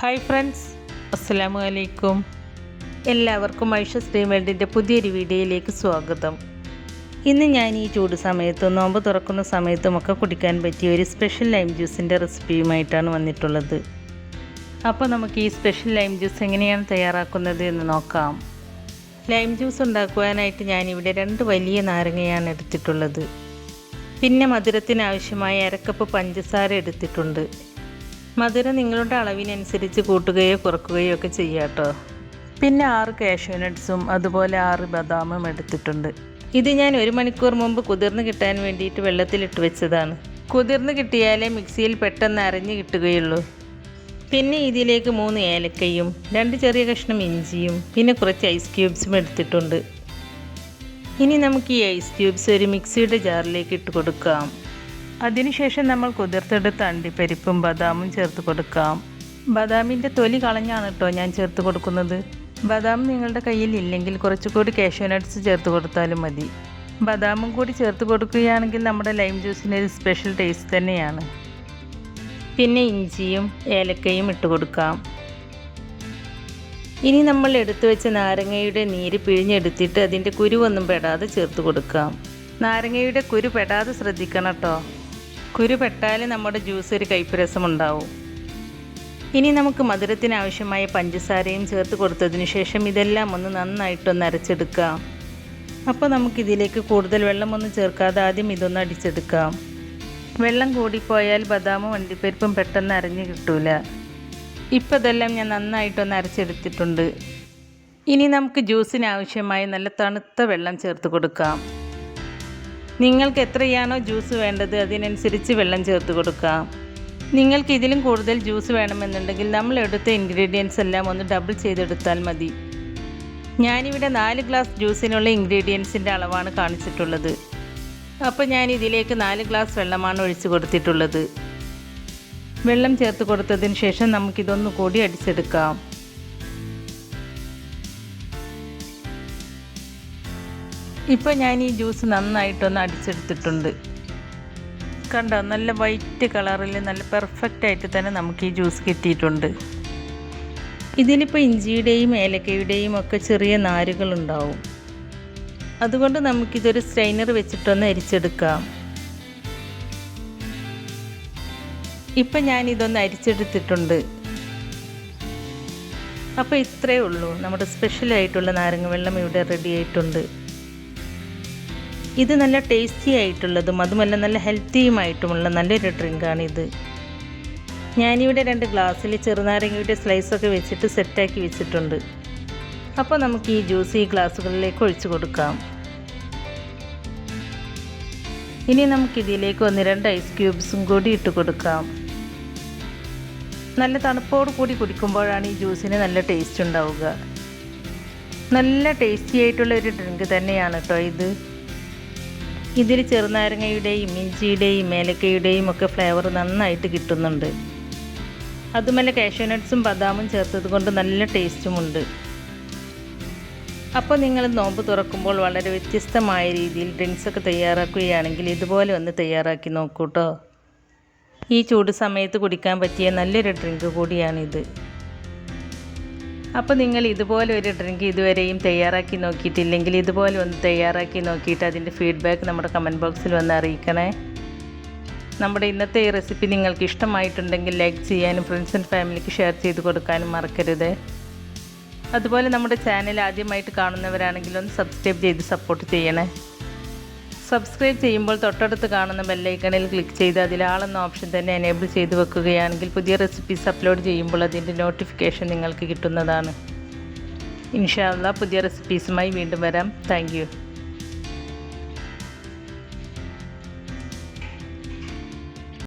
Hi friends, അസ്സലാമു അലൈക്കും. എല്ലാവർക്കും ഐഷ സ്ട്രീം വേൾഡിൻ്റെ പുതിയൊരു വീഡിയോയിലേക്ക് സ്വാഗതം. ഇന്ന് ഞാൻ ഈ ചൂട് സമയത്തും നോമ്പ് തുറക്കുന്ന സമയത്തുമൊക്കെ കുടിക്കാൻ പറ്റിയ ഒരു സ്പെഷ്യൽ ലൈം ജ്യൂസിൻ്റെ റെസിപ്പിയുമായിട്ടാണ് വന്നിട്ടുള്ളത്. അപ്പോൾ നമുക്ക് ഈ സ്പെഷ്യൽ ലൈം ജ്യൂസ് എങ്ങനെയാണ് തയ്യാറാക്കുന്നത് എന്ന് നോക്കാം. ലൈം ജ്യൂസ് ഉണ്ടാക്കുവാനായിട്ട് ഞാനിവിടെ 2 വലിയ നാരങ്ങയാണ് എടുത്തിട്ടുള്ളത്. പിന്നെ മധുരത്തിനാവശ്യമായ 1 കപ്പ് പഞ്ചസാര എടുത്തിട്ടുണ്ട്. മധുരം നിങ്ങളുടെ അളവിനനുസരിച്ച് കൂട്ടുകയോ കുറക്കുകയോ ഒക്കെ ചെയ്യാം കേട്ടോ. പിന്നെ 6 കാഷ്യൂ നട്ട്സും അതുപോലെ 6 ബദാമും എടുത്തിട്ടുണ്ട്. ഇത് ഞാൻ 1 മണിക്കൂർ മുമ്പ് കുതിർന്ന് കിട്ടാൻ വേണ്ടിയിട്ട് വെള്ളത്തിലിട്ട് വെച്ചതാണ്. കുതിർന്ന് കിട്ടിയാലേ മിക്സിയിൽ പെട്ടെന്ന് അരഞ്ഞ് കിട്ടുകയുള്ളൂ. പിന്നെ ഇതിലേക്ക് 3 ഏലക്കയും 2 ചെറിയ കഷ്ണം ഇഞ്ചിയും പിന്നെ കുറച്ച് ഐസ് ക്യൂബ്സും എടുത്തിട്ടുണ്ട്. ഇനി നമുക്ക് ഈ ഐസ് ക്യൂബ്സ് ഒരു മിക്സിയുടെ ജാറിലേക്ക് ഇട്ട് കൊടുക്കാം. അതിനുശേഷം നമ്മൾ കുതിർത്തെടുത്ത അണ്ടിപ്പരിപ്പും ബദാമും ചേർത്ത് കൊടുക്കാം. ബദാമിൻ്റെ തൊലി കളഞ്ഞാണ് കേട്ടോ ഞാൻ ചേർത്ത് കൊടുക്കുന്നത്. ബദാം നിങ്ങളുടെ കയ്യിൽ ഇല്ലെങ്കിൽ കുറച്ചുകൂടി കാഷ്യൂ നട്ട്സ് ചേർത്ത് കൊടുത്താലും മതി. ബദാമും കൂടി ചേർത്ത് കൊടുക്കുകയാണെങ്കിൽ നമ്മുടെ ലൈം ജ്യൂസിന് ഒരു സ്പെഷ്യൽ ടേസ്റ്റ് തന്നെയാണ്. പിന്നെ ഇഞ്ചിയും ഏലക്കയും ഇട്ട് കൊടുക്കാം. ഇനി നമ്മൾ എടുത്തു വെച്ച നാരങ്ങയുടെ നീര് പിഴിഞ്ഞെടുത്തിട്ട് അതിൻ്റെ കുരുവൊന്നും പെടാതെ ചേർത്ത് കൊടുക്കാം. നാരങ്ങയുടെ കുരു പെടാതെ ശ്രദ്ധിക്കണം കേട്ടോ. കുരു പെട്ടാൽ നമ്മുടെ ജ്യൂസ് ഒരു കയ്പ്പ് രസമുണ്ടാവും. ഇനി നമുക്ക് മധുരത്തിനാവശ്യമായ പഞ്ചസാരയും ചേർത്ത് കൊടുത്തതിന് ശേഷം ഇതെല്ലാം ഒന്ന് നന്നായിട്ടൊന്ന് അരച്ചെടുക്കാം. അപ്പോൾ നമുക്കിതിലേക്ക് കൂടുതൽ വെള്ളമൊന്നും ചേർക്കാതെ ആദ്യം ഇതൊന്ന് അടിച്ചെടുക്കാം. വെള്ളം കൂടിപ്പോയാൽ ബദാമും അണ്ടിപ്പരിപ്പും പെട്ടെന്ന് അരഞ്ഞ് കിട്ടൂല. ഇപ്പോൾ ഇതെല്ലാം ഞാൻ നന്നായിട്ടൊന്ന് അരച്ചെടുത്തിട്ടുണ്ട്. ഇനി നമുക്ക് ജ്യൂസിനാവശ്യമായ നല്ല തണുത്ത വെള്ളം ചേർത്ത് കൊടുക്കാം. നിങ്ങൾക്ക് എത്രയാണോ ജ്യൂസ് വേണ്ടത് അതിനനുസരിച്ച് വെള്ളം ചേർത്ത് കൊടുക്കാം. നിങ്ങൾക്ക് ഇതിലും കൂടുതൽ ജ്യൂസ് വേണമെന്നുണ്ടെങ്കിൽ നമ്മൾ എടുത്ത ഇൻഗ്രീഡിയൻസ് എല്ലാം ഒന്ന് ഡബിൾ ചെയ്തെടുത്താൽ മതി. ഞാനിവിടെ 4 ഗ്ലാസ് ജ്യൂസിനുള്ള ഇൻഗ്രീഡിയൻസിൻ്റെ അളവാണ് കാണിച്ചിട്ടുള്ളത്. അപ്പോൾ ഞാൻ ഇതിലേക്ക് 4 ഗ്ലാസ് വെള്ളമാണ് ഒഴിച്ച് കൊടുത്തിട്ടുള്ളത്. വെള്ളം ചേർത്ത് കൊടുത്തതിന് ശേഷം നമുക്കിതൊന്ന് കൂടി അടിച്ചെടുക്കാം. ഇപ്പോൾ ഞാൻ ഈ ജ്യൂസ് നന്നായിട്ടൊന്ന് അടിച്ചെടുത്തിട്ടുണ്ട്. കണ്ടോ, നല്ല വൈറ്റ് കളറിൽ നല്ല പെർഫെക്റ്റായിട്ട് തന്നെ നമുക്ക് ഈ ജ്യൂസ് കിട്ടിയിട്ടുണ്ട്. ഇതിലിപ്പോൾ ഇഞ്ചിയുടെയും ഏലക്കയുടെയും ഒക്കെ ചെറിയ നാരുകളുണ്ടാവും. അതുകൊണ്ട് നമുക്കിതൊരു സ്ട്രെയിനർ വെച്ചിട്ടൊന്ന് അരിച്ചെടുക്കാം. ഇപ്പം ഞാനിതൊന്ന് അരിച്ചെടുത്തിട്ടുണ്ട്. അപ്പോൾ ഇത്രയേ ഉള്ളൂ, നമ്മുടെ സ്പെഷ്യലായിട്ടുള്ള നാരങ്ങ വെള്ളം ഇവിടെ റെഡി ആയിട്ടുണ്ട്. ഇത് നല്ല ടേസ്റ്റി ആയിട്ടുള്ളതും അതുമല്ല നല്ല ഹെൽത്തിയുമായിട്ടുമുള്ള നല്ലൊരു ഡ്രിങ്കാണിത്. ഞാനിവിടെ 2 ഗ്ലാസ്സിൽ ചെറുനാരങ്ങയുടെ സ്ലൈസൊക്കെ വെച്ചിട്ട് സെറ്റാക്കി വെച്ചിട്ടുണ്ട്. അപ്പോൾ നമുക്ക് ഈ ജ്യൂസ് ഈ ഗ്ലാസ്സുകളിലേക്ക് ഒഴിച്ചു കൊടുക്കാം. ഇനി നമുക്കിതിലേക്ക് 1-2 ഐസ് ക്യൂബ്സും കൂടി ഇട്ട് കൊടുക്കാം. നല്ല തണുപ്പോട് കൂടി കുടിക്കുമ്പോഴാണ് ഈ ജ്യൂസിന് നല്ല ടേസ്റ്റ് ഉണ്ടാവുക. നല്ല ടേസ്റ്റി ആയിട്ടുള്ള ഒരു ഡ്രിങ്ക് തന്നെയാണ് കേട്ടോ ഇത്. ഇതിൽ ചെറുനാരങ്ങയുടെയും ഇഞ്ചിയുടെയും ഏലക്കയുടെയും ഒക്കെ ഫ്ലേവർ നന്നായിട്ട് കിട്ടുന്നുണ്ട്. അതുമല്ല കാഷ്യൂ നട്ട്സും ബദാമും ചേർത്തത് കൊണ്ട് നല്ല ടേസ്റ്റുമുണ്ട്. അപ്പോൾ നിങ്ങൾ നോമ്പ് തുറക്കുമ്പോൾ വളരെ വ്യത്യസ്തമായ രീതിയിൽ ഡ്രിങ്ക്സൊക്കെ തയ്യാറാക്കുകയാണെങ്കിൽ ഇതുപോലെ ഒന്ന് തയ്യാറാക്കി നോക്കൂ കേട്ടോ. ഈ ചൂട് സമയത്ത് കുടിക്കാൻ പറ്റിയ നല്ലൊരു ഡ്രിങ്ക് കൂടിയാണിത്. അപ്പോൾ നിങ്ങൾ ഇതുപോലെ ഒരു ഡ്രിങ്ക് ഇതുവരെയും തയ്യാറാക്കി നോക്കിയിട്ടില്ലെങ്കിൽ ഇതുപോലെ ഒന്ന് തയ്യാറാക്കി നോക്കിയിട്ട് അതിൻ്റെ ഫീഡ്ബാക്ക് നമ്മുടെ കമൻറ്റ് ബോക്സിൽ വന്ന് അറിയിക്കണേ. നമ്മുടെ ഇന്നത്തെ ഈ റെസിപ്പി നിങ്ങൾക്ക് ഇഷ്ടമായിട്ടുണ്ടെങ്കിൽ ലൈക്ക് ചെയ്യാനും ഫ്രണ്ട്സ് ആൻഡ് ഫാമിലിക്ക് ഷെയർ ചെയ്ത് കൊടുക്കാനും മറക്കരുത്. അതുപോലെ നമ്മുടെ ചാനൽ ആദ്യമായിട്ട് കാണുന്നവരാണെങ്കിൽ ഒന്ന് സബ്സ്ക്രൈബ് ചെയ്ത് സപ്പോർട്ട് ചെയ്യണേ. സബ്സ്ക്രൈബ് ചെയ്യുമ്പോൾ തൊട്ടടുത്ത് കാണുന്ന ബെല്ലൈക്കണിൽ ക്ലിക്ക് ചെയ്ത് അതിൽ ആളെന്ന ഓപ്ഷൻ തന്നെ എനേബിൾ ചെയ്ത് വെക്കുകയാണെങ്കിൽ പുതിയ റെസിപ്പീസ് അപ്ലോഡ് ചെയ്യുമ്പോൾ അതിൻ്റെ നോട്ടിഫിക്കേഷൻ നിങ്ങൾക്ക് കിട്ടുന്നതാണ്. ഇൻഷാ അല്ലാഹ് പുതിയ റെസിപ്പീസുമായി വീണ്ടും വരാം. Thank you.